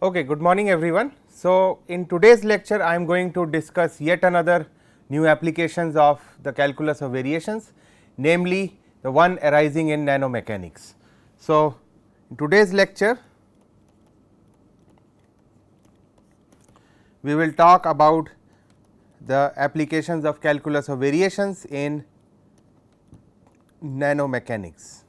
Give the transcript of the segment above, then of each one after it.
Okay, good morning everyone. So, in today's lecture I am going to discuss yet another new applications of the calculus of variations, namely the one arising in nanomechanics. So, in today's lecture we will talk about the applications of calculus of variations in nanomechanics.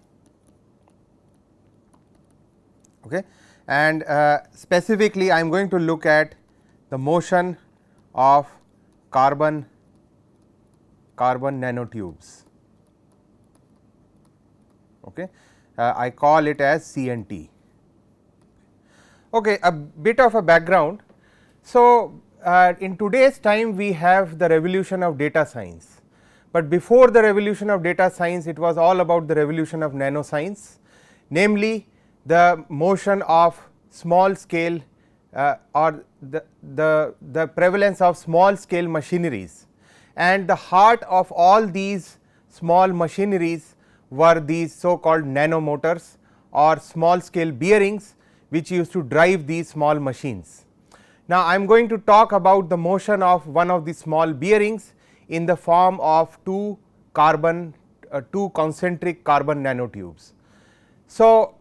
Okay. And specifically I am going to look at the motion of carbon nanotubes. Okay. I call it as CNT. Okay, a bit of a background. So, in today's time we have the revolution of data science, but before the revolution of data science it was all about the revolution of nanoscience, namely the motion of small scale or the prevalence of small scale machineries, and the heart of all these small machineries were these so called nanomotors or small scale bearings which used to drive these small machines. Now, I am going to talk about the motion of one of the small bearings in the form of two concentric carbon nanotubes. So,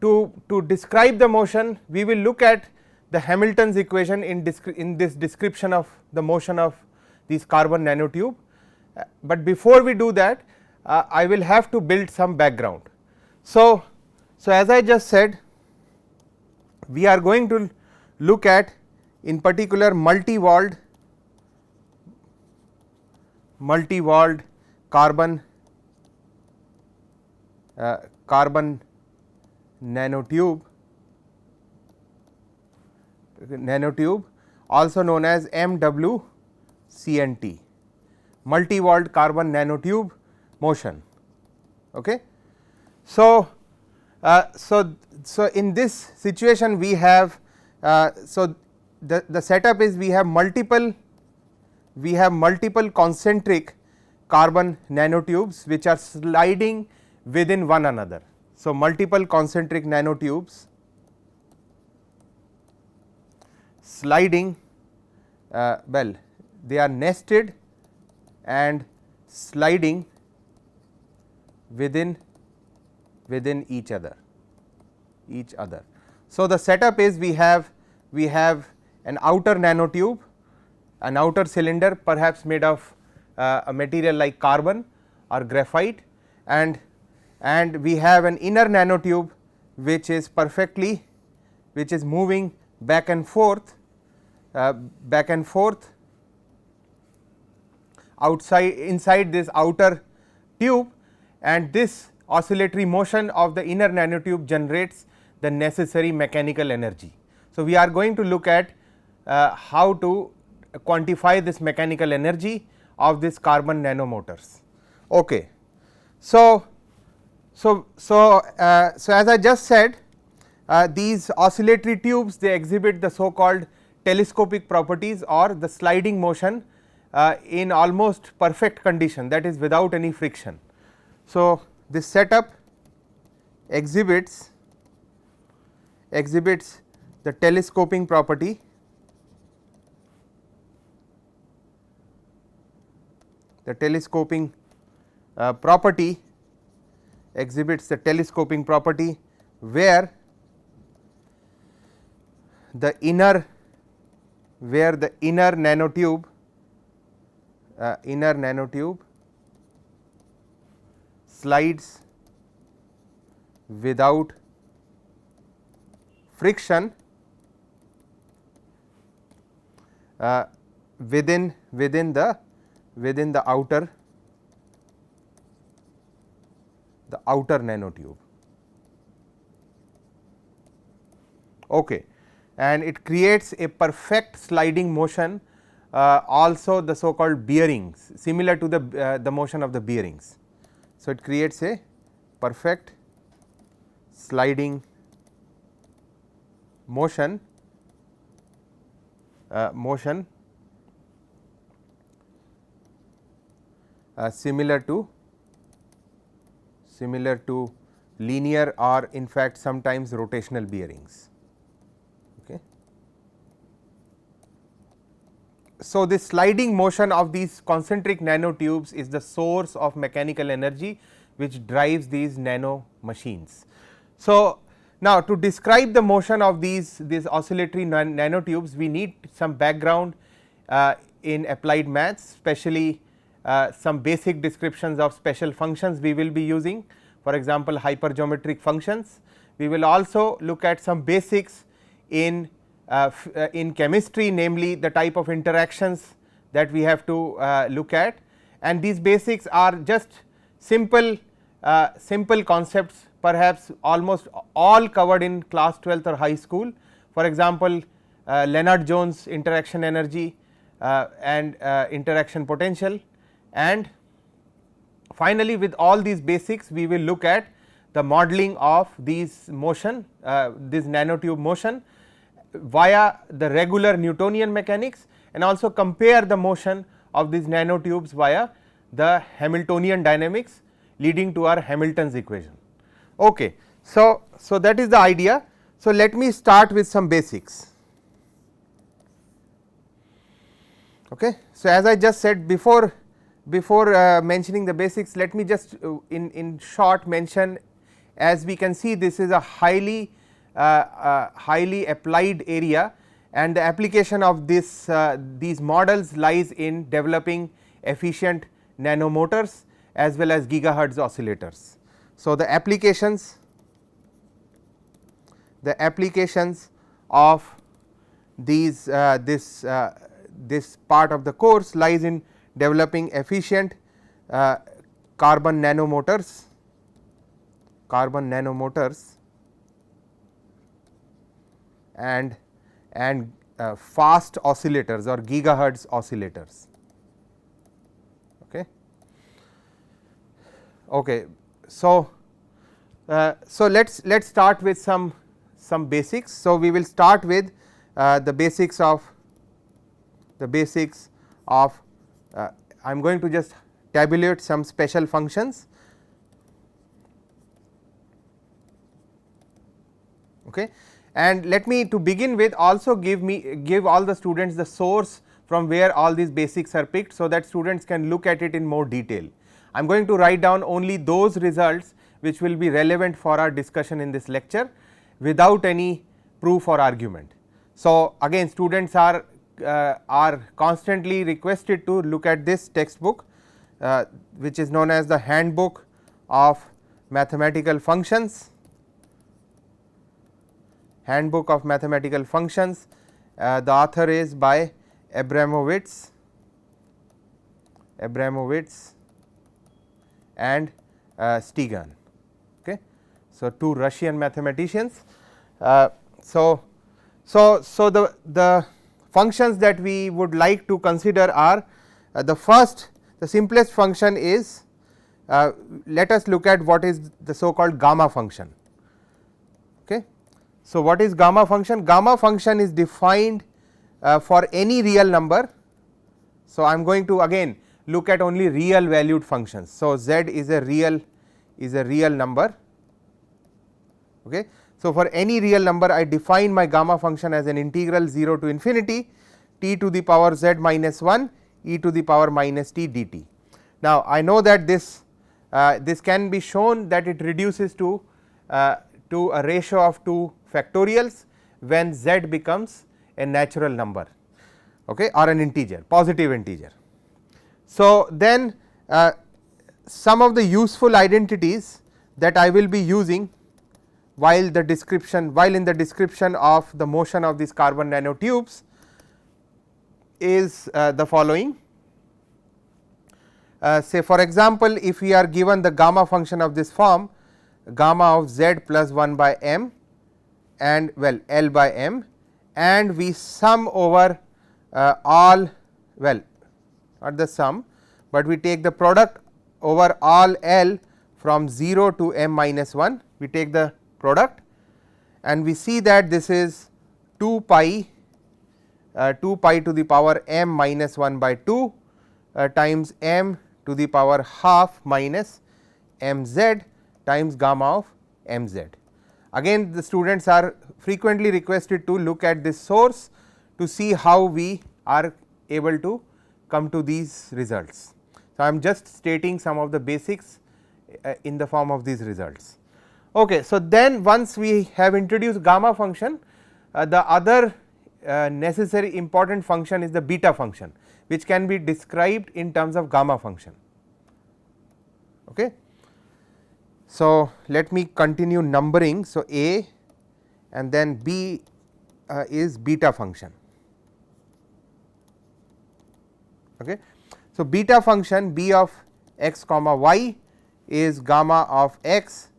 to describe the motion we will look at the Hamilton's equation in this description of the motion of these carbon nanotube, but before we do that I will have to build some background. So, as I just said, we are going to look at in particular multi-walled carbon nanotube also known as MWCNT, multi-walled carbon nanotube motion. Okay. So, in this situation we have the setup is we have multiple concentric carbon nanotubes which are sliding within one another. So, multiple concentric nanotubes sliding they are nested and sliding within each other. So, the setup is we have an outer nanotube, an outer cylinder perhaps made of a material like carbon or graphite, and we have an inner nanotube which is moving back and forth inside this outer tube, and this oscillatory motion of the inner nanotube generates the necessary mechanical energy. So, we are going to look at how to quantify this mechanical energy of this carbon nanomotors. Okay. So, as I just said, these oscillatory tubes they exhibit the so called telescopic properties or the sliding motion in almost perfect condition, that is without any friction. So, this setup exhibits the telescoping property, exhibits the telescoping property where the inner nanotube slides without friction within the outer nanotube. Okay. And it creates a perfect sliding motion, also the so called bearings similar to the motion of the bearings. So, it creates a perfect sliding motion similar to linear or in fact sometimes rotational bearings. Okay. so this sliding motion of these concentric nanotubes is the source of mechanical energy which drives these nano machines. So, now to describe the motion of these oscillatory nanotubes, we need some background in applied maths, especially some basic descriptions of special functions we will be using, for example, hypergeometric functions. We will also look at some basics in chemistry, namely the type of interactions that we have to look at, and these basics are just simple concepts, perhaps almost all covered in class 12th or high school. For example, Lennard-Jones interaction energy and interaction potential, and finally, with all these basics we will look at the modeling of these motion, this nanotube motion via the regular Newtonian mechanics, and also compare the motion of these nanotubes via the Hamiltonian dynamics leading to our Hamilton's equation. Okay. So, that is the idea. So, let me start with some basics. Okay. So, as I just said before mentioning the basics, let me just in short mention, as we can see, this is a highly applied area, and the application of these models lies in developing efficient nanomotors as well as gigahertz oscillators. So, the applications of these this part of the course lies in developing efficient carbon nanomotors and fast oscillators or gigahertz oscillators. Okay. So, let us start with some basics. So, we will start with the basics of I am going to just tabulate some special functions. Okay. And let me to begin with also give all the students the source from where all these basics are picked, so that students can look at it in more detail. I am going to write down only those results which will be relevant for our discussion in this lecture without any proof or argument. So, again students are constantly requested to look at this textbook which is known as the Handbook of Mathematical Functions. Handbook of Mathematical Functions. The author is by Abramowitz and Stegan. Okay. So, two Russian mathematicians. So, the functions that we would like to consider are the simplest function is, let us look at what is the so called gamma function. Okay. So, what is gamma function? Gamma function is defined for any real number. So, I am going to again look at only real valued functions. So, z is a real number. Okay. So, for any real number I define my gamma function as an integral 0 to infinity t to the power z minus 1 e to the power minus t dt. Now, I know that this can be shown that it reduces to a ratio of 2 factorials when z becomes a natural number, okay, or an integer, positive integer. So, then some of the useful identities that I will be using while in the description of the motion of these carbon nanotubes is the following. Say for example, if we are given the gamma function of this form, gamma of z plus 1 by m and L by m, and we sum over all, not the sum, but we take the product over all L from 0 to m minus 1, we take the product and we see that this is 2 pi to the power m minus 1 by 2 times m to the power half minus m z times gamma of m z. Again the students are frequently requested to look at this source to see how we are able to come to these results. So, I am just stating some of the basics in the form of these results. Okay, so, then once we have introduced gamma function, the other necessary important function is the beta function, which can be described in terms of gamma function. Okay. So, let me continue numbering. So, A and then B is beta function. Okay. So, beta function B of x comma y is gamma of x,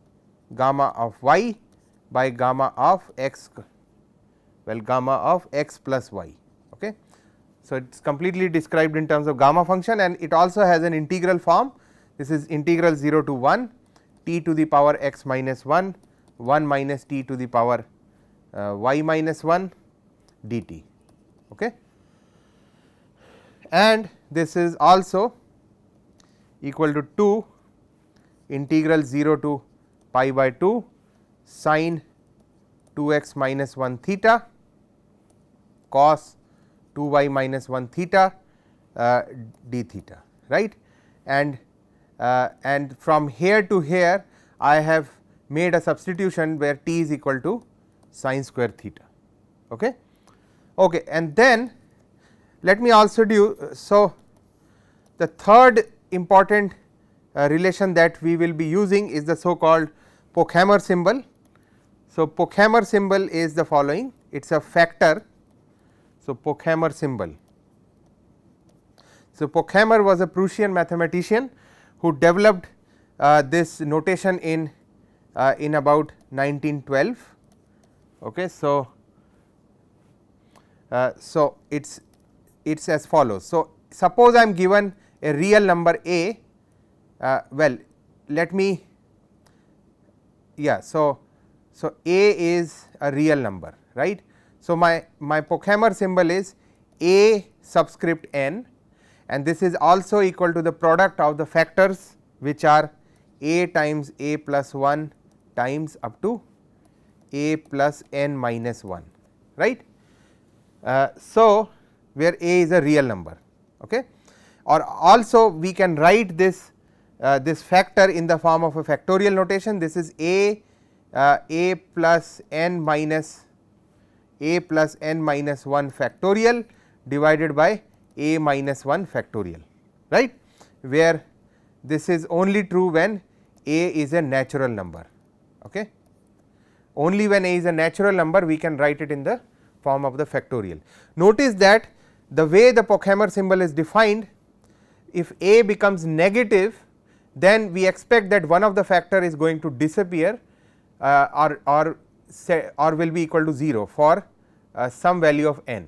gamma of y by gamma of x, well gamma of x plus y. Okay. So, it is completely described in terms of gamma function, and it also has an integral form. This is integral 0 to 1 t to the power x minus 1 minus t to the power y minus 1 dt. Okay. And this is also equal to 2 integral 0 to pi by 2 sin 2 x minus 1 theta cos 2 y minus 1 theta d theta, right. And from here to here I have made a substitution where t is equal to sin square theta. Okay. Okay. And then let me also do, so the third important relation that we will be using is the so called Pochhammer symbol. So, Pochhammer symbol is the following, it is a factor. So, Pochhammer symbol. So, Pochhammer was a Prussian mathematician who developed this notation in about 1912. Okay. So, it's as follows. So, suppose I am given a real number a, well let me, yeah. So, a is a real number, right. So, my Pochhammer symbol is a subscript n, and this is also equal to the product of the factors which are a times a plus 1 times up to a plus n minus 1, right. So, where a is a real number, okay. Or also we can write this this factor in the form of a factorial notation. This is a plus n minus 1 factorial divided by a minus 1 factorial, right, where this is only true when a is a natural number. Okay. Only when a is a natural number we can write it in the form of the factorial. Notice that the way the Pochhammer symbol is defined, if a becomes negative, then we expect that one of the factor is going to disappear or will be equal to 0 for some value of n,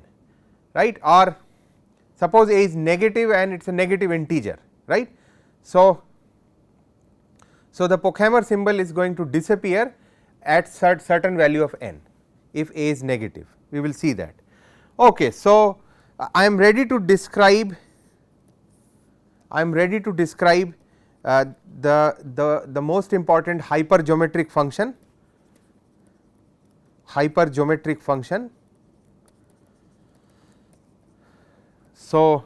right, or suppose a is negative and it is a negative integer, right. So, the Pochhammer symbol is going to disappear at certain value of n if a is negative, we will see that. Okay. So, I am ready to describe the most important hypergeometric function. So,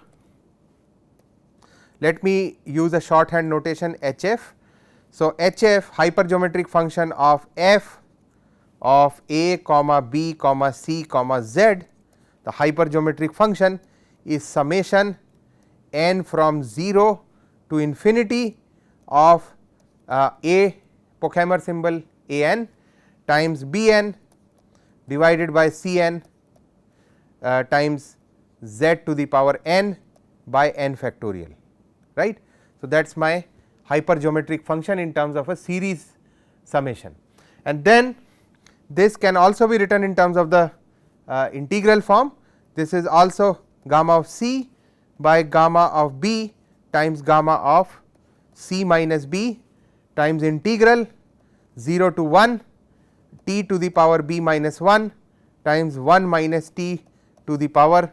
let me use a shorthand notation HF. So, HF hypergeometric function of f of a comma b comma c comma z, the hypergeometric function is summation n from 0 to infinity of a Pochhammer symbol a n times b n divided by c n times z to the power n by n factorial, right. So, that is my hypergeometric function in terms of a series summation, and then this can also be written in terms of the integral form. This is also gamma of c by gamma of b times gamma of c minus b times integral 0 to 1 t to the power b minus 1 times 1 minus t to the power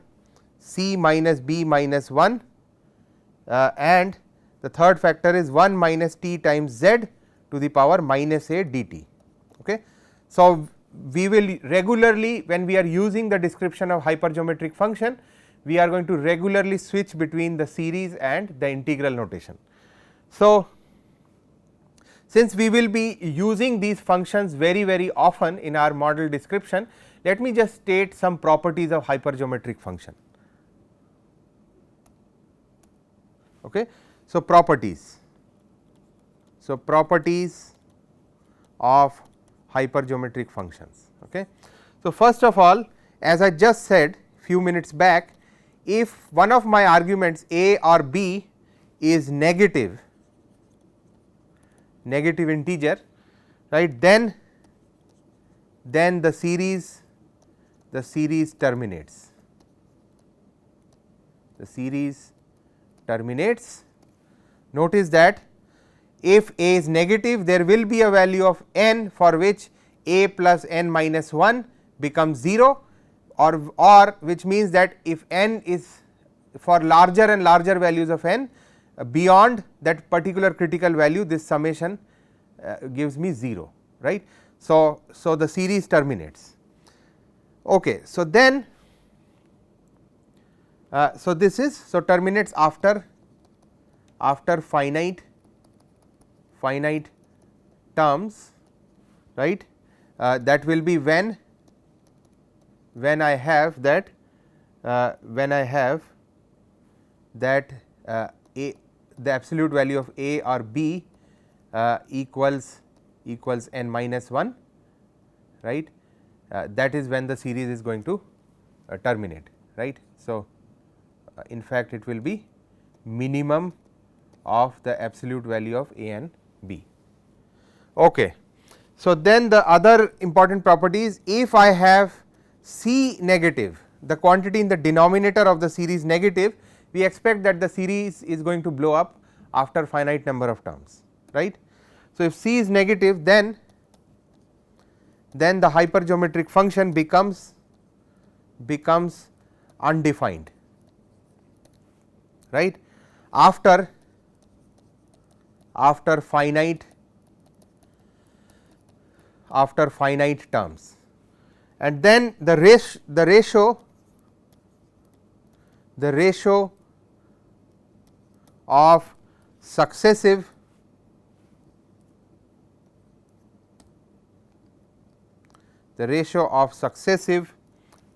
c minus b minus 1 and the third factor is 1 minus t times z to the power minus a dt. Okay. So, we will regularly, when we are using the description of hypergeometric function, we are going to regularly switch between the series and the integral notation. So, since we will be using these functions very often in our model description, let me just state some properties of hypergeometric function. Okay. So, properties of hypergeometric functions. Okay. So, first of all, as I just said few minutes back, if one of my arguments a or b is negative integer, right, then the series terminates. The series terminates. Notice that if a is negative, there will be a value of n for which a plus n minus 1 becomes 0, or which means that if n is for larger and larger values of n beyond that particular critical value, this summation gives me 0, right. So, the series terminates. Okay. So, then this is terminates after finite terms, right. That will be when I have that the absolute value of a or b equals n minus 1, right. That is when the series is going to terminate, right. So, in fact, it will be minimum of the absolute value of a and b. Okay. So, then the other important property is, if I have c negative, the quantity in the denominator of the series negative, we expect that the series is going to blow up after finite number of terms, right. So, if c is negative, then the hypergeometric function becomes undefined, right, after finite terms, and then the ratio of successive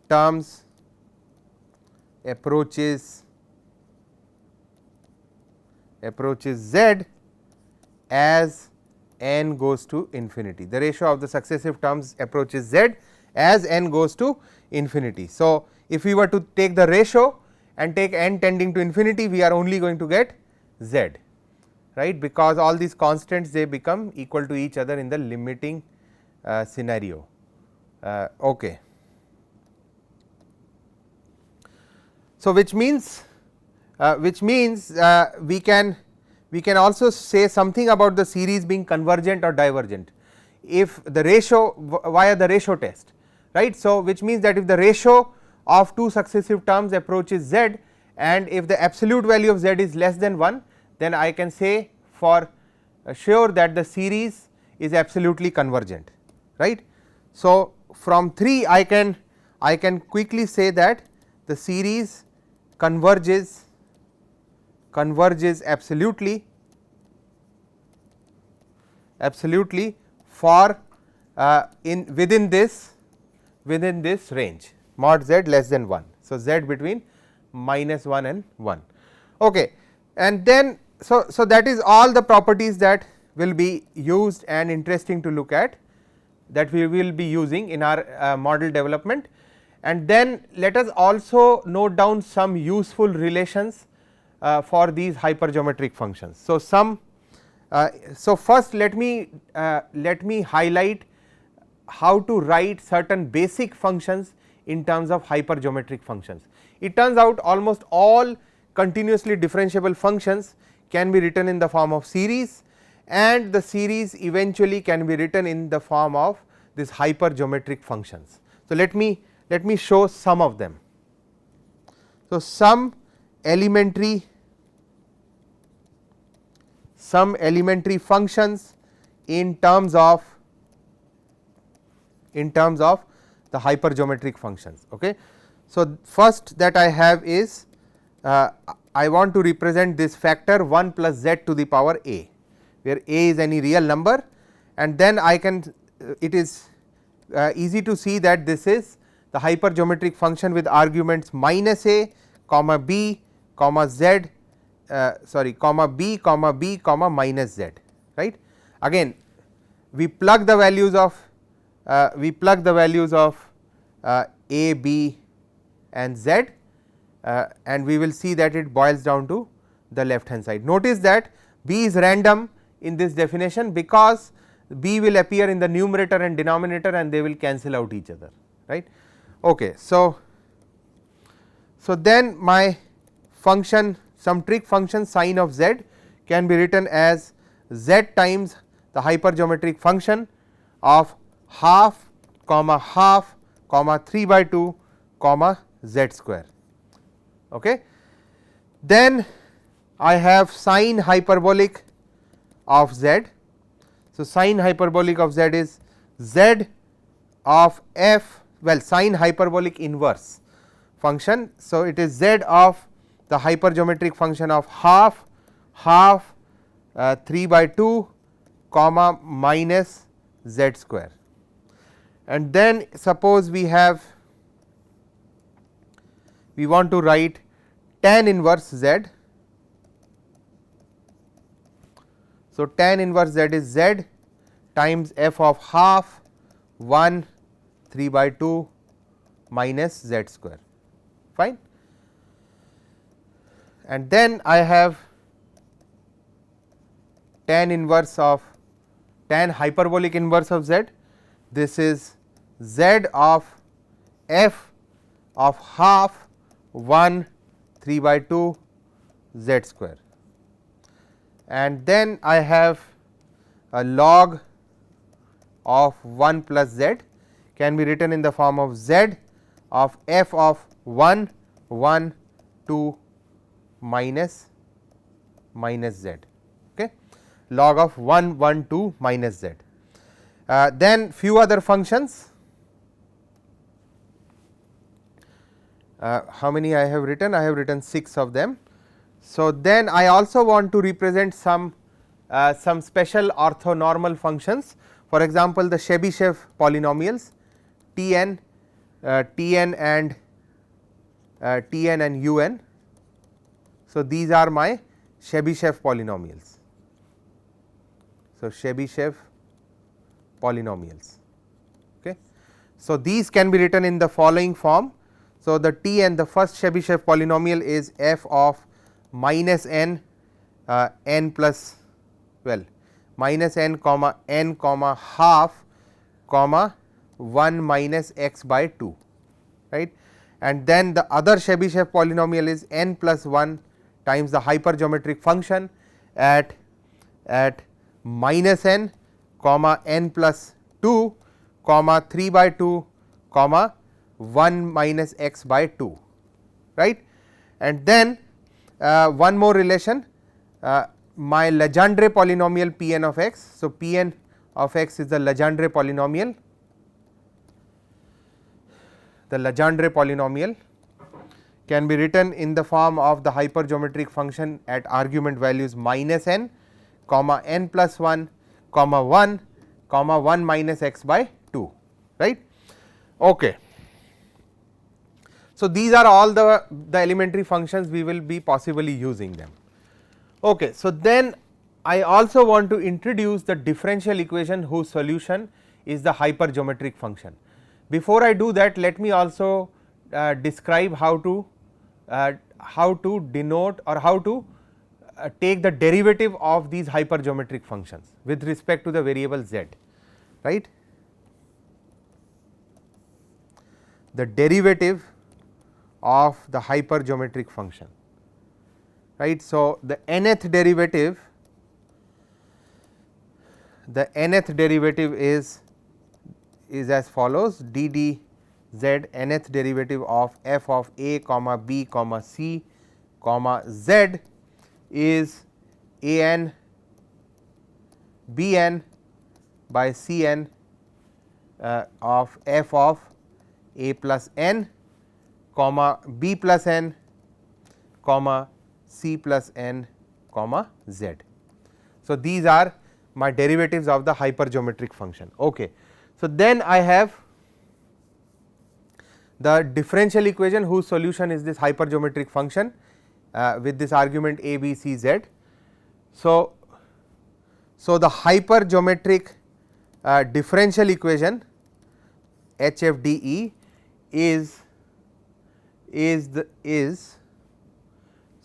terms approaches z as n goes to infinity. The ratio of the successive terms approaches z as n goes to infinity. So, if we were to take the ratio and take n tending to infinity, we are only going to get z, right, because all these constants, they become equal to each other in the limiting scenario. Okay. So, which means we can also say something about the series being convergent or divergent if the ratio via the ratio test, right. So, which means that if the ratio of two successive terms approaches z, and if the absolute value of z is less than 1, then I can say for sure that the series is absolutely convergent, right. So, from 3 I can quickly say that the series converges absolutely for within this range mod z less than 1. So, z between minus 1 and 1. Okay. And then so that is all the properties that will be used and interesting to look at, that we will be using in our model development. And then let us also note down some useful relations for these hypergeometric functions. So, so first let me highlight how to write certain basic functions in terms of hypergeometric functions. It turns out almost all continuously differentiable functions can be written in the form of series, and the series eventually can be written in the form of these hypergeometric functions. So, let me show some of them. So, some elementary functions in terms of the hypergeometric functions. Okay. So, first that I have is I want to represent this factor 1 plus z to the power a, where a is any real number, and then I can it is easy to see that this is the hypergeometric function with arguments minus a comma b comma z comma b comma b comma minus z, right. Again we plug the values of a, b and z, and we will see that it boils down to the left hand side. Notice that b is random in this definition, because b will appear in the numerator and denominator and they will cancel out each other, right. Okay. So, then my function, some trig function sine of z can be written as z times the hypergeometric function of half comma 3 by 2 comma z square. Okay. Then I have sine hyperbolic of z. So, sine hyperbolic of z is z of f, well, sine hyperbolic inverse function. So, it is z of the hypergeometric function of half 3 by 2 comma minus z square. And then suppose we want to write tan inverse z. So, tan inverse z is z times f of half 1 3 by 2 minus z square, fine. And then I have tan hyperbolic inverse of z. This is z of f of half 1 3 by 2 z square, and then I have a log of 1 plus z, can be written in the form of z of f of 1 1 2 minus z, okay, log of 1 1 2 minus z. Then few other functions, how many I have written? I have written 6 of them. So, then I also want to represent some special orthonormal functions, for example, the Chebyshev polynomials Tn and Un. So, these are my Chebyshev polynomials. So, Chebyshev polynomials. Okay. So, these can be written in the following form. So, the Tn, the first Chebyshev polynomial is f of minus n plus, well, minus n comma half comma 1 minus x by 2, right. And then the other Chebyshev polynomial is n plus 1 times the hypergeometric function at minus n comma n plus 2 comma 3 by 2 comma 1 minus x by 2, right. And then one more relation, my Legendre polynomial P n of x. So, P n of x is the Legendre polynomial. The Legendre polynomial can be written in the form of the hypergeometric function at argument values minus n comma n plus 1 comma 1 comma 1 minus x by 2, right. Okay. So, these are all the elementary functions we will be possibly using them. Okay. So, then I also want to introduce the differential equation whose solution is the hypergeometric function. Before I do that, let me also describe how to denote or how to take the derivative of these hypergeometric functions with respect to the variable z, right. The derivative of the hypergeometric function, right. So, the nth derivative is as follows: d d z nth derivative of f of a comma b comma c comma z is a n b n by c n of f of a plus n comma b plus n comma c plus n comma z. So, these are my derivatives of the hypergeometric function. Okay. So, then I have the differential equation whose solution is this hypergeometric function with this argument a, b, c, z. So, the hypergeometric differential equation HFDE is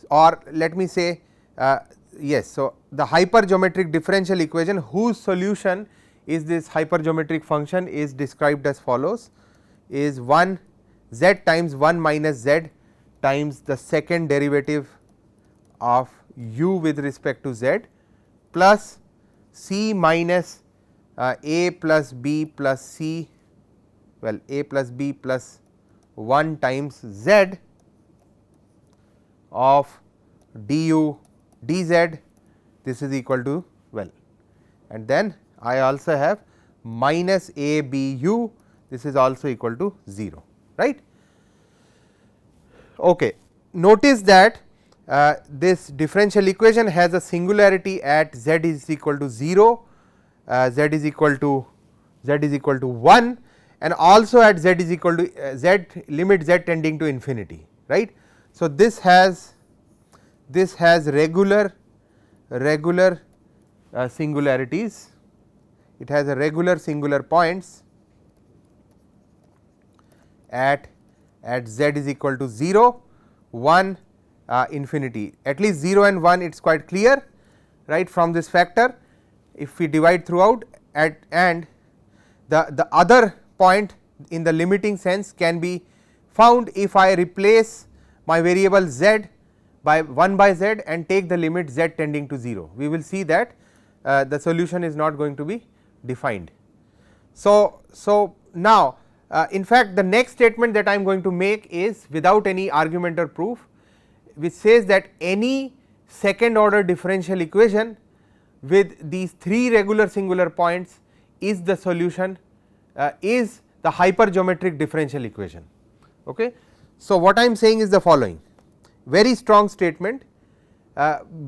or let me say yes. So, the hypergeometric differential equation whose solution is this hypergeometric function is described as follows, is 1 z times 1 minus z times the second derivative of u with respect to z plus c minus a plus b plus c, well a plus b plus 1 times z of du dz, this is equal to, well, and then I also have minus a b u, this is also equal to 0, right. Okay. Notice that this differential equation has a singularity at z is equal to 0, z is equal to 1, and also at z is equal to z limit z tending to infinity, right. So, this has regular singularities, it has a regular singular points at z is equal to 0, 1, infinity, at least 0 and 1 it is quite clear, right, from this factor. If we divide throughout and the other point in the limiting sense can be found if I replace my variable z by 1 by z and take the limit z tending to 0, we will see that the solution is not going to be defined. So, now in fact, the next statement that I am going to make is without any argument or proof, which says that any second order differential equation with these 3 regular singular points is the solution, is the hypergeometric differential equation. Okay. So, what I am saying is the following, very strong statement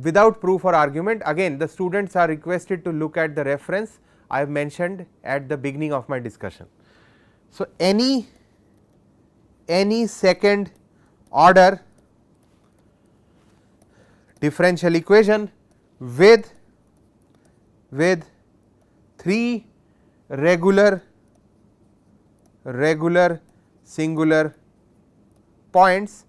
without proof or argument. Again, the students are requested to look at the reference I have mentioned at the beginning of my discussion. So, any second order differential equation with 3 regular singular points.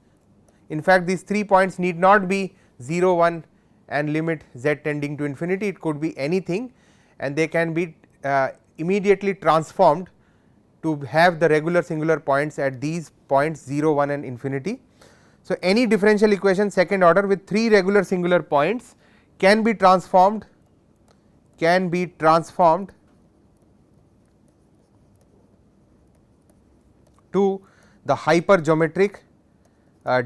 In fact, these 3 points need not be 0, 1 and limit z tending to infinity, it could be anything and they can be immediately transformed to have the regular singular points at these points 0, 1 and infinity. So, any differential equation second order with 3 regular singular points can be transformed to the hypergeometric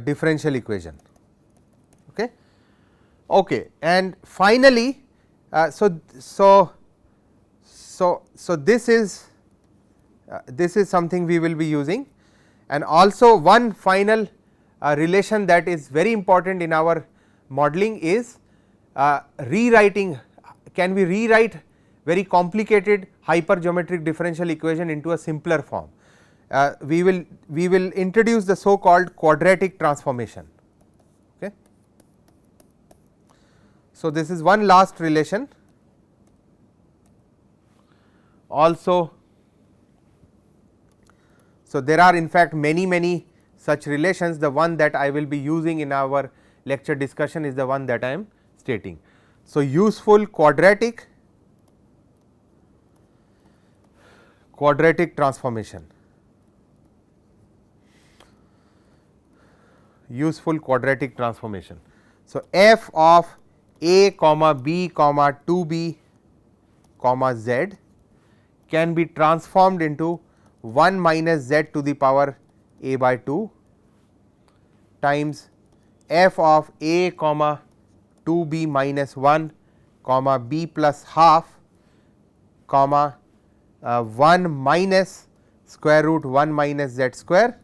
differential equation. Okay. Okay. And finally, so this is something we will be using, and also one final relation that is very important in our modeling is rewriting. Can we rewrite very complicated hypergeometric differential equation into a simpler form? We will introduce the so called quadratic transformation. Okay. So, this is one last relation. Also, so there are in fact many such relations. The one that I will be using in our lecture discussion is the one that I am stating. So, useful quadratic transformation. Useful quadratic transformation. So, f of a comma b comma 2b comma z can be transformed into 1 minus z to the power a by 2 times f of a comma 2b minus 1 comma b plus half comma 1 minus square root 1 minus z square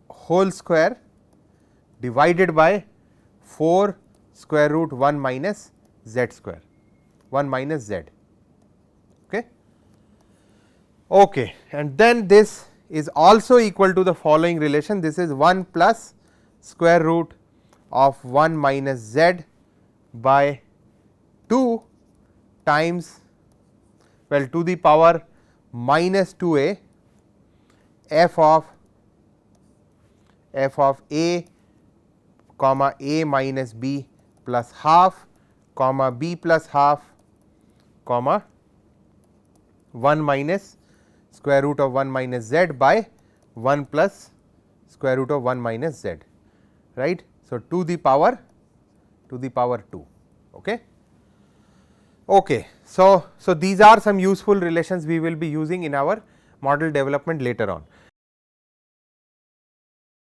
whole square divided by 4 square root 1 minus z square, 1 minus z. Okay. Okay. And then this is also equal to the following relation, this is 1 plus square root of 1 minus z by 2 times, well, to the power minus 2a f of a comma a minus b plus half comma b plus half comma 1 minus square root of 1 minus z by 1 plus square root of 1 minus z, right. So, to the power 2. Okay. Okay. So, these are some useful relations we will be using in our model development later on.